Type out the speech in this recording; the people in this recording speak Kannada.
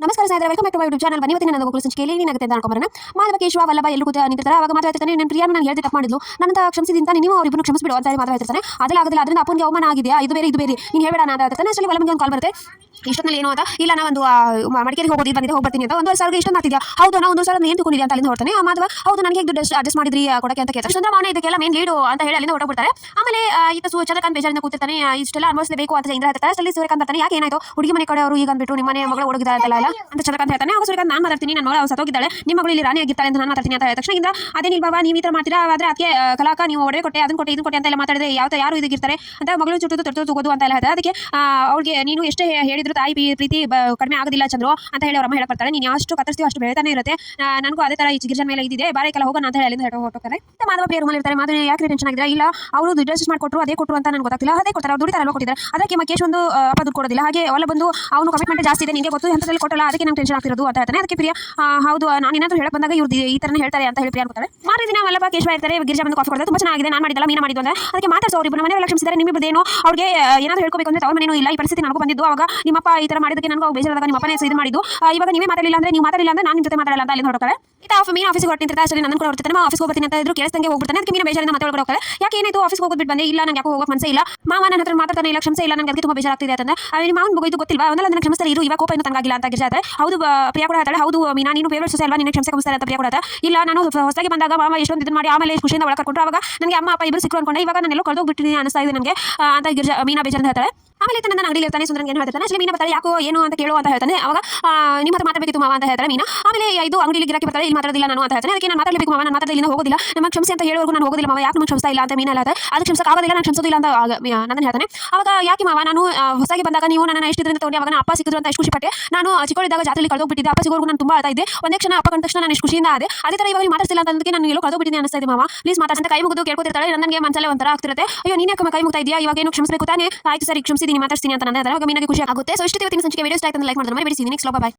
ನಮಸ್ಕಾರ ಸ್ನೇಹಿತರೆ, welcome back to my YouTube channel. ಇವತ್ತಿನ ನನ್ನ ಗೋಕುಲ ಸಂಚಿಕೆಯಲ್ಲಿ ಏನಾಗುತ್ತೆ ಅಂತ ಅನ್ಕೊಂಬರೋಣ. ಮಾಧವ ಕೇಶವ ವಲ್ಲಭ ಎಲ್ಲರೂ ಕೂತು ನಿಂತಿರ್ತಾರೆ. ಅವಾಗ ಮಾತಾಡ್ತಾನೆ, ನನ್ನ ಪ್ರಿಯಾನ ನಾನು ಹೇಳ್ದೆ ತಪ್ಪು ಮಾಡಿದ್ಲು, ನನ್ನ ಕ್ಷಮಿಸಿದಿಂದ ನೀವು ಅವರಿಬ್ಬರು ಕ್ಷಮಿಸ್ಬಿಡು ಅಂತ ಹೇಳಿ ಮಾತಾಡ್ತಾನೆ. ಆಗೋದಿಲ್ಲ, ಅದರಿಂದ ಅಪ್ಪನಿಗೆ ಅವಮಾನ ಆಗಿದೆಯಾ, ಇದು ಬೇರೆ ನೀನು ಹೇಳಬೇಡ ಅಂತ ಹೇಳ್ತಾನೆ. ಅಷ್ಟರಲ್ಲಿ ವಲ್ಲಭನಿಗೆ ಒಂದು ಕಾಲ್ ಬರುತ್ತೆ. ಇಷ್ಟೊತ್ತಲ್ಲಿ ಏನು ಅಂತ, ಇಲ್ಲ ನಾ ಒಂದು ಮಡಿಕೇರಿಗೆ ಹೋಗೋದು ಬಂದಿದೆ, ಹೋಗ್ಬರ್ತೀನಿ ಅಂತ. 1,500 ಇಷ್ಟೊಂದು ಆಗ್ತಿದ್ಯಾ? ಹೌದು, ನಾವು 1,500 ಏನು ತಿಳ್ಕೊಂಡಿದ್ದೆ ಅಂತ ಅಲ್ಲಿಂದ ಹೊರತಾನೆ. ಮಾಧವ, ಹೌದು ನನಗೆ ದುಡ್ಡು ಅಡ್ಜಸ್ಟ್ ಮಾಡಿದ್ರಿ ಕೊಡಕ್ಕೆ ಅಂತ ಕೇಳ್ತಾರೆ. ಚಂದ್ರಮಾನ ಇದಕ್ಕೆಲ್ಲ ಮೇನ್ ಲೀಡು ಅಂತ ಹೇಳಿ ಅಲ್ಲಿಂದ ಹೊರಟೋಗ್ಬಿಡ್ತಾರೆ. ಆಮೇಲೆ ಈತ ಚಂದ್ರಕಾಂತ್ ಬೇಜಾರಿಂದ ಕೂತಿರ್ತಾನೆ. ಇಷ್ಟೆಲ್ಲ ಅನುಭವಿಸಬೇಕು ಅಂತ ಇಂದ್ರ ಹೇಳ್ತಾರೆ. ಅಷ್ಟರಲ್ಲಿ ಸೂರ್ಯಕಾಂತ್ ಬರ್ತಾನೆ. ಯಾಕೆ ಏನಾಯ್ತು, ಹುಡುಗಿ ಮನೆ ಕಡೆ ಅವರು ಈಗ ಅಂದ್ಬಿಟ್ಟು ನಿಮ್ಮ ಮನೆ ಮಗಳು ಹುಡುಗಿದ್ದಾರೆ ಅಂತ ಚಂದ್ರಕಾಂತ್ ಹೇಳ್ತಾನೆ. ಆಗ ಸೂರ್ಯಕಾಂತ್, ನಾನು ಮಾತಾಡ್ತೀನಿ, ನನ್ನ ಮಗಳು ಸತ್ತೋಗಿದ್ದಾಳೆ, ನಿಮ್ಮ ಮಗಳು ಇಲ್ಲಿ ರಾಣಿ ಆಗಿರ್ತಾಳೆ ಅಂತ ನಾನು ಮಾತಾಡ್ತೀನಿ ಅಂತ ಹೇಳಿದ ತಕ್ಷಣ ಇಂದ್ರ, ಅದೇನಿಲ್ಲ ಬಾಬಾ, ನೀವು ಈ ಥರ ಮಾಡ್ತೀರಾ, ಆದರೆ ಅದಕ್ಕೆ ಕಲಾಕ ನೀವು ಒಡೆ ಕೊಟ್ಟೆ, ಅದನ್ನ ಕೊಟ್ಟೆ, ಇದನ್ನ ಕೊಟ್ಟೆ ಅಂತೆಲ್ಲ ಮಾತಾಡಿದ್ರೆ ಯಾರು ಇದಕ್ಕಿರ್ತಾರೆ ಅಂತ ಮಗಳು ಚುಟ್ಟು ತೊಗೋದು ಅಂತ ಎಲ್ಲ ಹೇಳ್ತಾರೆ. ಅದಕ್ಕೆ ಅವಳಿಗೆ ನೀನು ಎಷ್ಟೇ ಹೇಳಿದ್ರು ತಾಯಿ ಪ್ರೀತಿ ಕಡಿಮೆ ಆಗೋದಿಲ್ಲ ಚಂದ್ರು ಅಂತ ಹೇಳಿ ಅವರಮ್ಮ ಹೇಳಕ್ ಬರ್ತಾಳೆ. ನೀನು ಅಷ್ಟು ಕತ್ತರಿಸ್ತೀವಿ ಅಷ್ಟು ಬೆಳ್ತಾನೆ ಇರುತ್ತೆ, ನನಗೂ ಅದೇ ತರ ಈ ಗಿರ್ಜನ್ ಮೇಲೆ ಇದಿದೆ, ಬಾರೆಲ್ಲ ಹೋಗೋಣ ಅಂತ ಹೇಳಿ ಹೊರಟೋಗ್ತಾರೆ. ಮಾಧವ ಪ್ರಿಯ ರೂಮಲ್ಲಿ ಇರ್ತಾರೆ. ಮಾಧವ ಯಾಕೆ ಟೆನ್ಷನ್ ಆಗಿದ್ರೆ, ಇಲ್ಲ ಅವರು ದುಡ್ಡು ಅಡ್ಜಸ್ಟ್ ಮಾಡಿಕೊಟ್ರು, ಅದೇ ಕೊಟ್ಟರು ಅಂತ ನನಗೆ ಗೊತ್ತಾಗ್ತಿಲ್ಲ, ಅದೇ ಕೊಡ್ತಾರೆ, ಅವ್ರು ದುಡಿತಾರಲ್ಲ ಕೊಟ್ಟಿದ್ದಾರೆ, ಅದಕ್ಕೆ ಮಕೇಶ್ ಒಂದು ಅಪ್ಪ ದುಡ್ಡು ಕೊಡೋದಿಲ್ಲ, ಹಾಗೆ ಅವಳ ಬಂದು ಅವನು ಕಮಿಟ್ಮೆಂಟ್ ಜಾಸ್ತಿ ಇದೆ, ನಿಮಗೆ ಗೊತ್ತು, ಹಂತದಲ್ಲಿ ಕೊಟ್ಟಲ್ಲ, ಅದಕ್ಕೆ ನಂಗೆ ಟೆನ್ಷನ್ ಆಗ್ತಿರೋದು ಅಂತ ಹೇಳ್ತಾನೆ. ಅದಕ್ಕೆ ಪ್ರಿಯ, ಹೌದು ನಾನು ಏನಾದರೂ ಹೇಳಕ್ ಬಂದಾಗ ಇವ್ರು ಈ ತರ ಹೇಳ್ತಾರೆ ಅಂತ ಹೇಳಿ ಪ್ರಿಯ ಅನ್ಕೊತಾರೆ. ಮಾರನೇ ದಿನ ವಲ್ಲಭ ಕೇಶವ ಇರ್ತಾರೆ. ಗಿರಿಜಾ ಬಂದು ಕಾಫಿ ಕೊಡ್ತಾರೆ. ತುಂಬಾ ಚೆನ್ನಾಗಿದೆ, ನಾನು ಮಾಡಿದ್ದಲ್ಲ ಮೀನಾ ಮಾಡಿದ್ದು ಅಂತ. ಅದಕ್ಕೆ ಮಾತಾಡ್ಸೋ ಅವರಿಬ್ಬರು ಮನೆಯಲ್ಲ ಕ್ಷಮಿಸಿದ್ದಾರೆ, ನಿಮ್ಮಿಬ್ಬರದೇನು ಅವ್ರಿಗೆ ಏನಾದರೂ ಹೇಳ್ಕೋಬೇಕು ಅಂದ್ರೆ ಅವ್ರ ಮನೇನೂ ಇಲ್ಲ, ಈ ಪರಿಸ್ಥಿತಿ ನನಗೂ ಬಂದಿದ್ದು, ಅವಾಗ ನಿಮ್ಮಪ್ಪ ಈ ತರ ಮಾಡಿದಕ್ಕೆ ನನಗೂ ಬೇಜಾರಾದಾಗ ನಿಮ್ಮ ಅಪ್ಪನೇ ಇದು ಮಾಡಿದ್ದು, ಇವಾಗ ನೀವೇ ಮಾತಾಡಲಿಲ್ಲ ಅಂದ್ರೆ ನಾನು ನಿಮ್ಮ ಜೊತೆ ಮಾತಾಡಲ್ಲ ಅಂತ ಅಲ್ಲಿ ಹೊರಡ್ತಾರೆ. ಮೀನಾ ಆಫೀಸ್ಗೆ ಹೊರಟಿರ್ತಾರೆ. ಅಷ್ಟೇ ನನ್ನ ಕೂಡ ಹೊರಡ್ತಾನೆ. ಆಫೀಸ್ಗೆ ಹೋಗ್ತೀನಿ ಅಂತ ಇದ್ರು ಕೇಳಿಸ್ದಂಗೆ ಹೋಗ್ಬಿಡ್ತಾನೆ. ಅದಕ್ಕೆ ಮೀನಾ ಬೇಜಾರಿಂದ ಮಾತಾಡ್ಕೊಂಡು ಹೋಗ್ತಾರೆ. ಯಾಕೆ ಏನಾಯ್ತು, ಆಫೀಸ್ಗೆ ಹೋಗ್ಬಿಟ್ಟು ಬಂದೆ, ಇಲ್ಲ ನಂಗೆ ಯಾಕೋ ಹೋಗಕ್ಕೆ ಮನಸ್ಸೇ ಇಲ್ಲ, ಮಾವ ನನ್ನ ಹತ್ರ ಮಾತಾಡ್ತಾನೆ ಇಲ್ಲ, ಕ್ಷಮಿಸೇ ಇಲ್ಲ, ನನಗೆ ಅದಕ್ಕೆ ತುಂಬಾ ಬೇಜಾರಾಗ್ತಿದೆ ಅಂತ. ನಿಮ್ಮ ಮಾವನ ಇದು ಗೊತ್ತಿಲ್ವಾ, ಒಂದಲ್ಲ ನನ್ನ ಕ್ಷಮಿಸ್ತಾರೆ ಇರು, ಇವಾಗ ಕೋಪ ಇನ್ನೂ ತಂಗಾಗಿಲ್ಲ ಅಂತ ಗಿರ್ಜಾ ಹೇಳ್ತಾರೆ. ಹೌದು ಪ್ರಿಯಾ ಕೂಡ ಹೇಳ್ತಾಳೆ, ಹೌದು ಮೀನಾ ನೀನು ಫೇವರೇಟ್ ಸೊಸೆ ಅಲ್ವಾ, ನಿನ್ನ ಕ್ಷಮಿಸೇ ಕಮಿಸ್ತಾರೆ ಅಂತ ಪ್ರಿಯಾ ಕೂಡ ಹೇಳ್ತಾರೆ. ಇಲ್ಲ ನಾನು ಹೊಸದಾಗಿ ಬಂದಾಗ ಮಾವ ಎಷ್ಟೊಂದು ಇದನ್ನ ಮಾಡಿ ಆಮೇಲೆ ಖುಷಿಯಿಂದ ಒಳಗೆ ಕರ್ಕೊಂಡ್ರು, ಅವಾಗ ನನಗೆ ಅಮ್ಮ ಅಪ್ಪ ಇಬ್ಬರು ಸಿಕ್ಕರು ಅನ್ಕೊಂಡೆ, ಇವಾಗ ನಾನೆಲ್ಲೋ ಕಳೆದೋಗ್ಬಿಟ್ಟಿನಿ ಅನಿಸ್ತಾ ಇದೆ ನನಗೆ ಅಂತ ಗಿರ್ಜಾ ಮೀನಾ ಬೇಜಾರಿಂದ ಹೇಳ್ತಾಳೆ. ಆಮೇಲೆ ನನ್ನ ಅಂಗಡಿಲಿ ಇರ್ತಾನೆ. ಸುಂದರಂಗೆ ಏನು ಹೇಳ್ತಾನೆ, ಅಷ್ಟೇ ಮೀನಾ ಬರ್ತಾಳೆ, ಯಾಕೋ ಏನು ಅಂತ ಕೇಳು ಅಂತ ಹೇಳ್ತಾನೆ. ಅವಾಗ ನಿಮ್ಮ ಹತ್ರ ಮಾತಾಡಬೇಕಿತ್ತು ಮಾವ ಅಂತ ಹೇಳ್ತಾರೆ ಮೀನಾ. ಆಮೇಲೆ ಇದು ಅಂಗಡಿಲಿ ಗಿರಾಕಿ ಬರ್ತಾರೆ, ಇಲ್ಲಿ ಮಾತಾಡೋದಿಲ್ಲ ನಾನು ಅಂತ ಹೇಳ್ತಾನೆ. ಅದಕ್ಕೆ ನಾನು ಮಾತಾಡಬೇಕು ಮಾವ, ನಾನು ಮಾತಾಡಲಿಲ್ಲ ಹೋಗೋದಿಲ್ಲ, ನಮ್ಮ ಕ್ಷಮಿಸಿ ಅಂತ ಹೇಳೋವರೆಗೂ ನಾನು ಹೋಗೋದಿಲ್ಲ ಮಾವ, ಯಾಕೆ ನಮ್ಗೆ ಕ್ಷಮಿಸ್ತಾ ಇಲ್ಲ ಅಂತ ಮೀನಾ ಹೇಳ್ತಾರೆ. ಅದು ಕ್ಷಮಿಸಕ್ಕಾಗೋದಿಲ್ಲ, ನಾನು ಕ್ಷಮಿಸೋದಿಲ್ಲ ಅಂತ ನನ್ನ ಹೇಳ್ತಾನೆ. ಅವಾಗ ಯಾಕೆ ಮಾವ, ನಾನು ಹೊಸದಾಗಿ ಬಂದಾಗ ನೀವು ನನ್ನ ಎಷ್ಟು ಇದರಿಂದ ತಗೊಂಡು ಅವಾಗ ಅಪ್ಪ ಸಿಕ್ಕಿದ್ರು ಅಂತ ಎಷ್ಟು ಖುಷಿ ಪಟ್ಟೆ, ನಾನು ಚಿಕ್ಕಳಿದ್ದಾಗ ಜಾತ್ರೆಯಲ್ಲಿ ಕಳೆದೋಗ್ಬಿಟ್ಟಿದ್ದೆ, ಅಪ್ಪ ಸಿಗೋರ್ಗು ನಾನು ತುಂಬಾ ಅಳ್ತಾ ಇದ್ದೆ, ಒಂದೇ ಕ್ಷಣ ಅಪ್ಪ ಕಂಡ ತಕ್ಷಣ ನಾನು ಎಷ್ಟು ಖುಷಿಯಿಂದ ಅದೇ ತರ ಇವಾಗ ಮಾತಾಡ್ತಿಲ್ಲ ಅಂತ ಅದಕ್ಕೆ ನಾನು ಎಲ್ಲೋ ಕಳೆದೋಗ್ಬಿಟ್ಟಿದ್ದೀನಿ ಅನಿಸ್ತಾ ಇದೆ ಮಾವ, ಪ್ಲೀಸ್ ಮಾತಾಡ್ತಾ ಕೈ ಮುಗಿದು ಕೇಳ್ಕೊತಿರ್ತಾಳೆ. ನನಗೆ ಮನಸಲ್ಲೇ ಒಂಥರ ಆಗ್ತಿರುತ್ತೆ, ಅಯ್ಯೋ ನೀನೇ ಕೈ ಮುಗ್ತಾ ಇದೆಯಾ, ಇವಾಗ ಏನು ಕ್ಷಮಿಸಬೇಕು ತಾನೇ, ಆಯ್ತು ಸರಿ ಕ್ಷಮಿಸಿದ್ದೀನಿ ಮಾತಾಡ್ತೀನಿ ಅಂತ ನಾನು. ಅವಾಗ ಮೀನಾಗೆ ಖುಷಿ ಆಗುತ್ತೆ. ಸೊ ಇಷ್ಟು ಇವತ್ತಿನ ಸಂಚಿಕೆ ವಿಡಿಯೋ ಇಷ್ಟ ಆಯ್ತು ಲೈಕ್ ಮಾಡಿದ್ರೆ ಮರಿಬೇಡಿ. ನೆಕ್ಸ್ಟ್ ಬಾಯ್.